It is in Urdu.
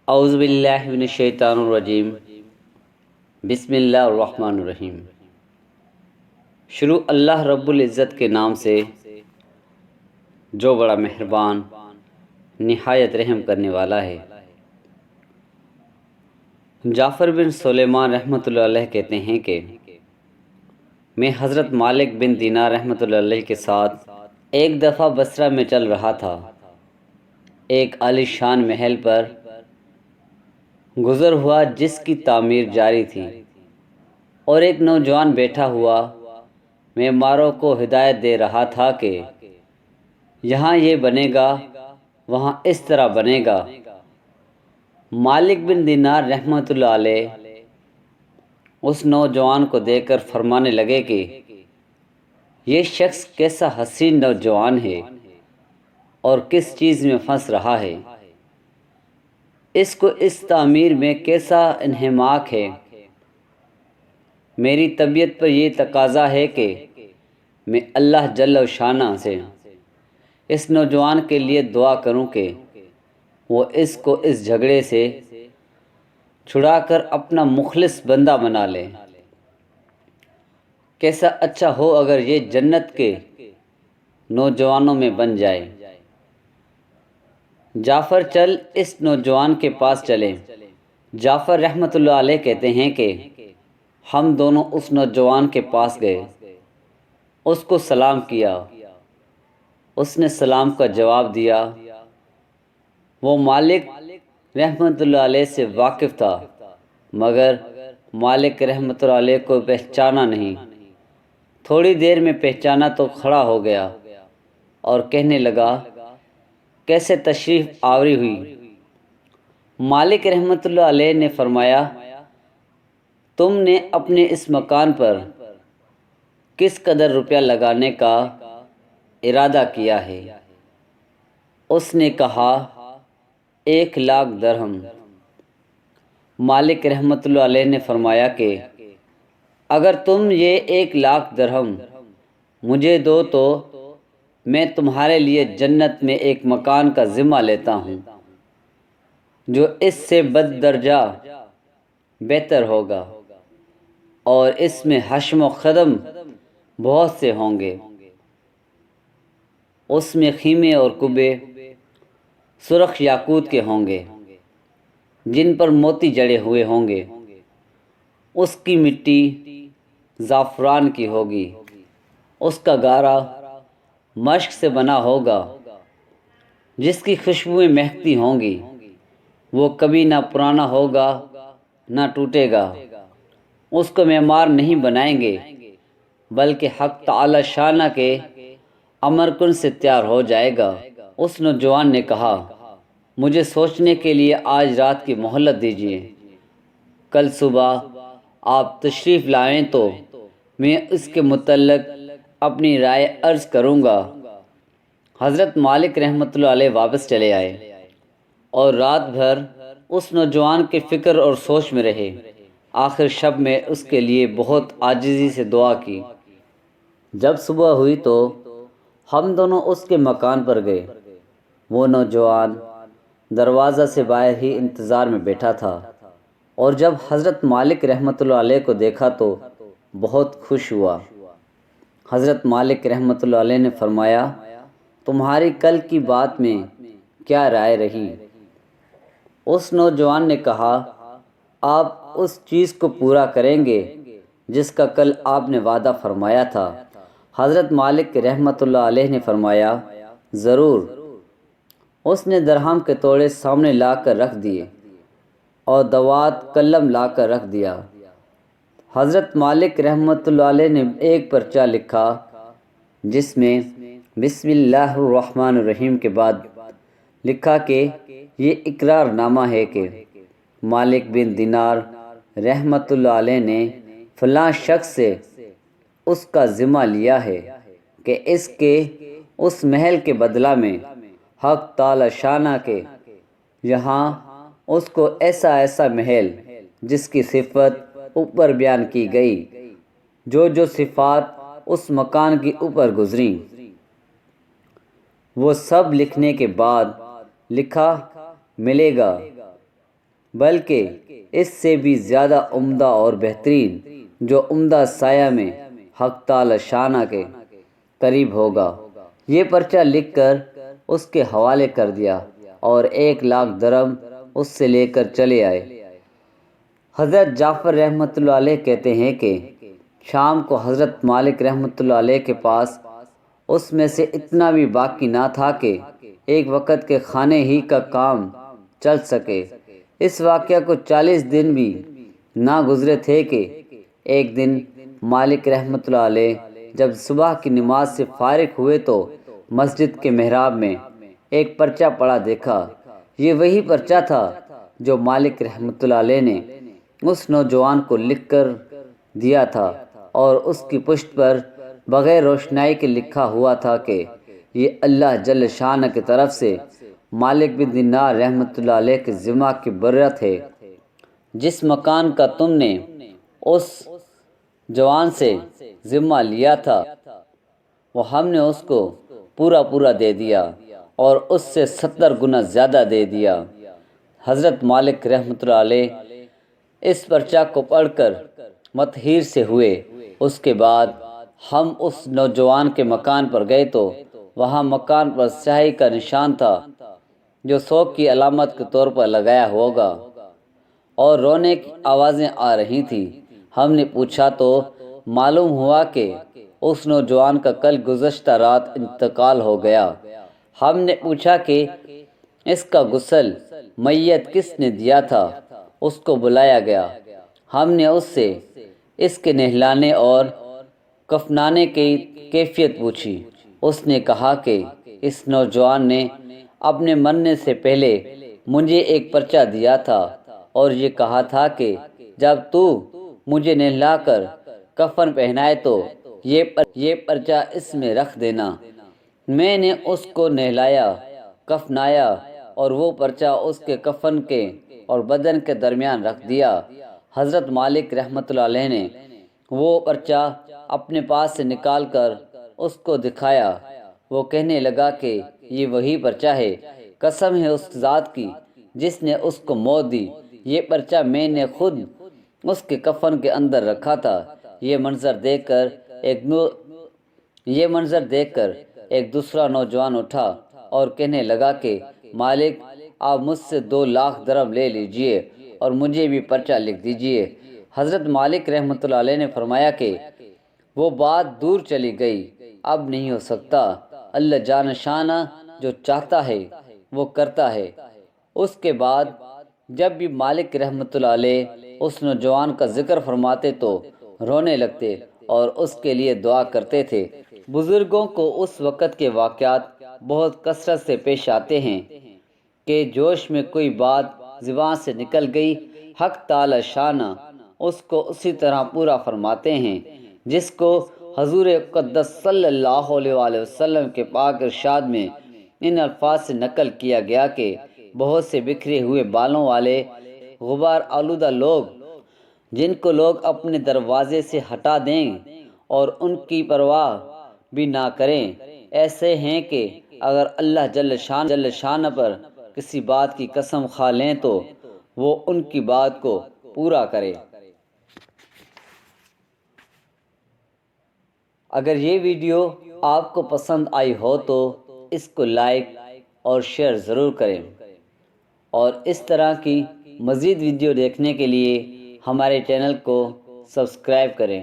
اعوذ باللہ من الشیطان الرجیم، بسم اللہ الرحمن الرحیم۔ شروع اللہ رب العزت کے نام سے جو بڑا مہربان نہایت رحم کرنے والا ہے۔ جعفر بن سلیمان رحمۃ اللہ علیہ کہتے ہیں کہ میں حضرت مالک بن دینار رحمۃ اللہ علیہ کے ساتھ ایک دفعہ بصرہ میں چل رہا تھا۔ ایک عالی شان محل پر گزر ہوا جس کی تعمیر جاری تھی، اور ایک نوجوان بیٹھا ہوا معماروں کو ہدایت دے رہا تھا کہ یہاں یہ بنے گا، وہاں اس طرح بنے گا۔ مالک بن دینار رحمۃ اللہ علیہ اس نوجوان کو دیکھ کر فرمانے لگے کہ یہ شخص کیسا حسین نوجوان ہے اور کس چیز میں پھنس رہا ہے، اس کو اس تعمیر میں کیسا انہماک ہے۔ میری طبیعت پر یہ تقاضا ہے کہ میں اللہ جل شانہ سے اس نوجوان کے لیے دعا کروں کہ وہ اس کو اس جھگڑے سے چھڑا کر اپنا مخلص بندہ بنا لے۔ کیسا اچھا ہو اگر یہ جنت کے نوجوانوں میں بن جائے۔ جعفر چل اس نوجوان کے پاس چلے۔ جعفر رحمۃ اللہ علیہ کہتے ہیں کہ ہم دونوں اس نوجوان کے پاس گئے، اس کو سلام کیا، اس نے سلام کا جواب دیا۔ وہ مالک رحمۃ اللہ علیہ سے واقف تھا، مگر مالک رحمۃ اللہ علیہ کو پہچانا نہیں۔ تھوڑی دیر میں پہچانا تو کھڑا ہو گیا اور کہنے لگا، کیسے تشریف آوری ہوئی؟ مالک رحمۃ اللہ علیہ نے فرمایا، تم نے اپنے اس مکان پر کس قدر روپیہ لگانے کا ارادہ کیا ہے؟ اس نے کہا، 1,00,000 درہم۔ مالک رحمۃ اللہ علیہ نے فرمایا کہ اگر تم یہ 1,00,000 درہم مجھے دو تو میں تمہارے لیے جنت میں ایک مکان کا ذمہ لیتا ہوں جو اس سے بددرجہ بہتر ہوگا، اور اس میں حشم و خدم بہت سے ہوں گے۔ اس میں خیمے اور کبے سرخ یاقوت کے ہوں گے جن پر موتی جڑے ہوئے ہوں گے۔ اس کی مٹی زعفران کی ہوگی، اس کا گارا مشک سے بنا ہوگا، جس کی خوشبوئیں مہکتی ہوں گی۔ وہ کبھی نہ پرانا ہوگا نہ ٹوٹے گا۔ اس کو معمار نہیں بنائیں گے بلکہ حق تعالی شانہ کے امر کن سے تیار ہو جائے گا۔ اس نوجوان نے کہا، مجھے سوچنے کے لیے آج رات کی مہلت دیجیے، کل صبح آپ تشریف لائیں تو میں اس کے متعلق اپنی رائے عرض کروں گا۔ حضرت مالک رحمۃ اللہ علیہ واپس چلے آئے اور رات بھر اس نوجوان کے فکر اور سوچ میں رہے۔ آخر شب میں اس کے لیے بہت عاجزی سے دعا کی۔ جب صبح ہوئی تو ہم دونوں اس کے مکان پر گئے۔ وہ نوجوان دروازہ سے باہر ہی انتظار میں بیٹھا تھا، اور جب حضرت مالک رحمۃ اللہ علیہ کو دیکھا تو بہت خوش ہوا۔ حضرت مالک رحمۃ اللہ علیہ نے فرمایا، تمہاری کل کی بات میں کیا رائے رہی؟ اس نوجوان نے کہا، آپ اس چیز کو پورا کریں گے جس کا کل آپ نے وعدہ فرمایا تھا؟ حضرت مالک رحمۃ اللہ علیہ نے فرمایا، ضرور۔ اس نے درہم کے توڑے سامنے لا کر رکھ دیے اور دوات قلم لا کر رکھ دیا۔ حضرت مالک رحمۃ اللہ علیہ نے ایک پرچہ لکھا جس میں بسم اللہ الرحمن الرحیم کے بعد لکھا کہ یہ اقرار نامہ ہے کہ مالک بن دینار رحمۃ اللہ علیہ نے فلاں شخص سے اس کا ذمہ لیا ہے کہ اس کے اس محل کے بدلہ میں حق تعالی شانہ کے یہاں اس کو ایسا ایسا محل جس کی صفت اوپر بیان کی گئی، جو صفات اس مکان کی اوپر گزریں، وہ سب لکھنے کے بعد لکھا ملے گا بلکہ اس سے بھی زیادہ عمدہ اور بہترین، جو عمدہ سایہ میں حق تعالی شانہ کے قریب ہوگا۔ یہ پرچہ لکھ کر اس کے حوالے کر دیا اور 1,00,000 درہم اس سے لے کر چلے آئے۔ حضرت جعفر رحمۃ اللہ علیہ کہتے ہیں کہ شام کو حضرت مالک رحمۃ اللہ علیہ کے پاس اس میں سے اتنا بھی باقی نہ تھا کہ ایک وقت کے کھانے ہی کا کام چل سکے۔ اس واقعہ کو 40 دن بھی نہ گزرے تھے کہ ایک دن مالک رحمۃ اللہ علیہ جب صبح کی نماز سے فارغ ہوئے تو مسجد کے محراب میں ایک پرچہ پڑا دیکھا۔ یہ وہی پرچہ تھا جو مالک رحمۃ اللہ علیہ نے اس نوجوان کو لکھ کر دیا تھا، اور اس کی پشت پر بغیر روشنائی کے لکھا ہوا تھا کہ یہ اللہ جل شانہ کی طرف سے مالک بن دینار رحمۃ اللہ علیہ کے ذمہ کی برت ہے۔ جس مکان کا تم نے اس جوان سے ذمہ لیا تھا وہ ہم نے اس کو پورا دے دیا اور اس سے 70 گنا زیادہ دے دیا۔ حضرت مالک رحمۃ اللہ علیہ اس پرچہ کو پڑھ کر متحیر سے ہوئے۔ اس کے بعد ہم اس نوجوان کے مکان پر گئے تو وہاں مکان پر سیاہی کا نشان تھا جو سوگ کی علامت کے طور پر لگایا ہوگا، اور رونے کی آوازیں آ رہی تھیں۔ ہم نے پوچھا تو معلوم ہوا کہ اس نوجوان کا کل گزشتہ رات انتقال ہو گیا۔ ہم نے پوچھا کہ اس کا غسل میت کس نے دیا تھا؟ اس کو بلایا گیا۔ ہم نے اس سے اس کے نہلانے اور کفنانے کی کیفیت پوچھی۔ اس نے کہا کہ اس نوجوان نے اپنے مرنے سے پہلے مجھے ایک پرچہ دیا تھا اور یہ کہا تھا کہ جب تو مجھے نہلا کر کفن پہنائے تو یہ پرچہ اس میں رکھ دینا۔ میں نے اس کو نہلایا، کفنایا اور وہ پرچہ اس کے کفن کے اور بدن کے درمیان رکھ دیا۔ حضرت مالک رحمۃ اللہ علیہ نے وہ پرچہ اپنے پاس سے نکال کر اس کو دکھایا۔ وہ کہنے لگا کہ یہ وہی پرچہ ہے، قسم ہے اس ذات کی جس نے اس کو موت دی، یہ پرچہ میں نے خود اس کے کفن کے اندر رکھا تھا۔ یہ منظر دیکھ کر ایک دوسرا نوجوان اٹھا اور کہنے لگا کہ مالک آپ مجھ سے 2,00,000 درہم لے لیجئے اور مجھے بھی پرچہ لکھ دیجئے۔ حضرت مالک رحمۃ اللہ علیہ نے فرمایا کہ وہ بات دور چلی گئی، اب نہیں ہو سکتا، اللہ جل شانہ جو چاہتا ہے وہ کرتا ہے۔ اس کے بعد جب بھی مالک رحمۃ اللہ علیہ اس نوجوان کا ذکر فرماتے تو رونے لگتے اور اس کے لیے دعا کرتے تھے۔ بزرگوں کو اس وقت کے واقعات بہت کثرت سے پیش آتے ہیں کہ جوش میں کوئی بات زبان سے نکل گئی، حق تعالی شانہ اس کو اسی طرح پورا فرماتے ہیں جس کو حضور اقدس صلی اللہ علیہ وآلہ وسلم کے پاک ارشاد میں ان الفاظ سے نقل کیا گیا کہ بہت سے بکھرے ہوئے بالوں والے غبار آلودہ لوگ جن کو لوگ اپنے دروازے سے ہٹا دیں اور ان کی پرواہ بھی نہ کریں، ایسے ہیں کہ اگر اللہ جل شانہ پر کسی بات کی قسم کھا لیں تو وہ ان کی بات کو پورا کرے۔ اگر یہ ویڈیو آپ کو پسند آئی ہو تو اس کو لائک اور شیئر ضرور کریں، اور اس طرح کی مزید ویڈیو دیکھنے کے لیے ہمارے چینل کو سبسکرائب کریں۔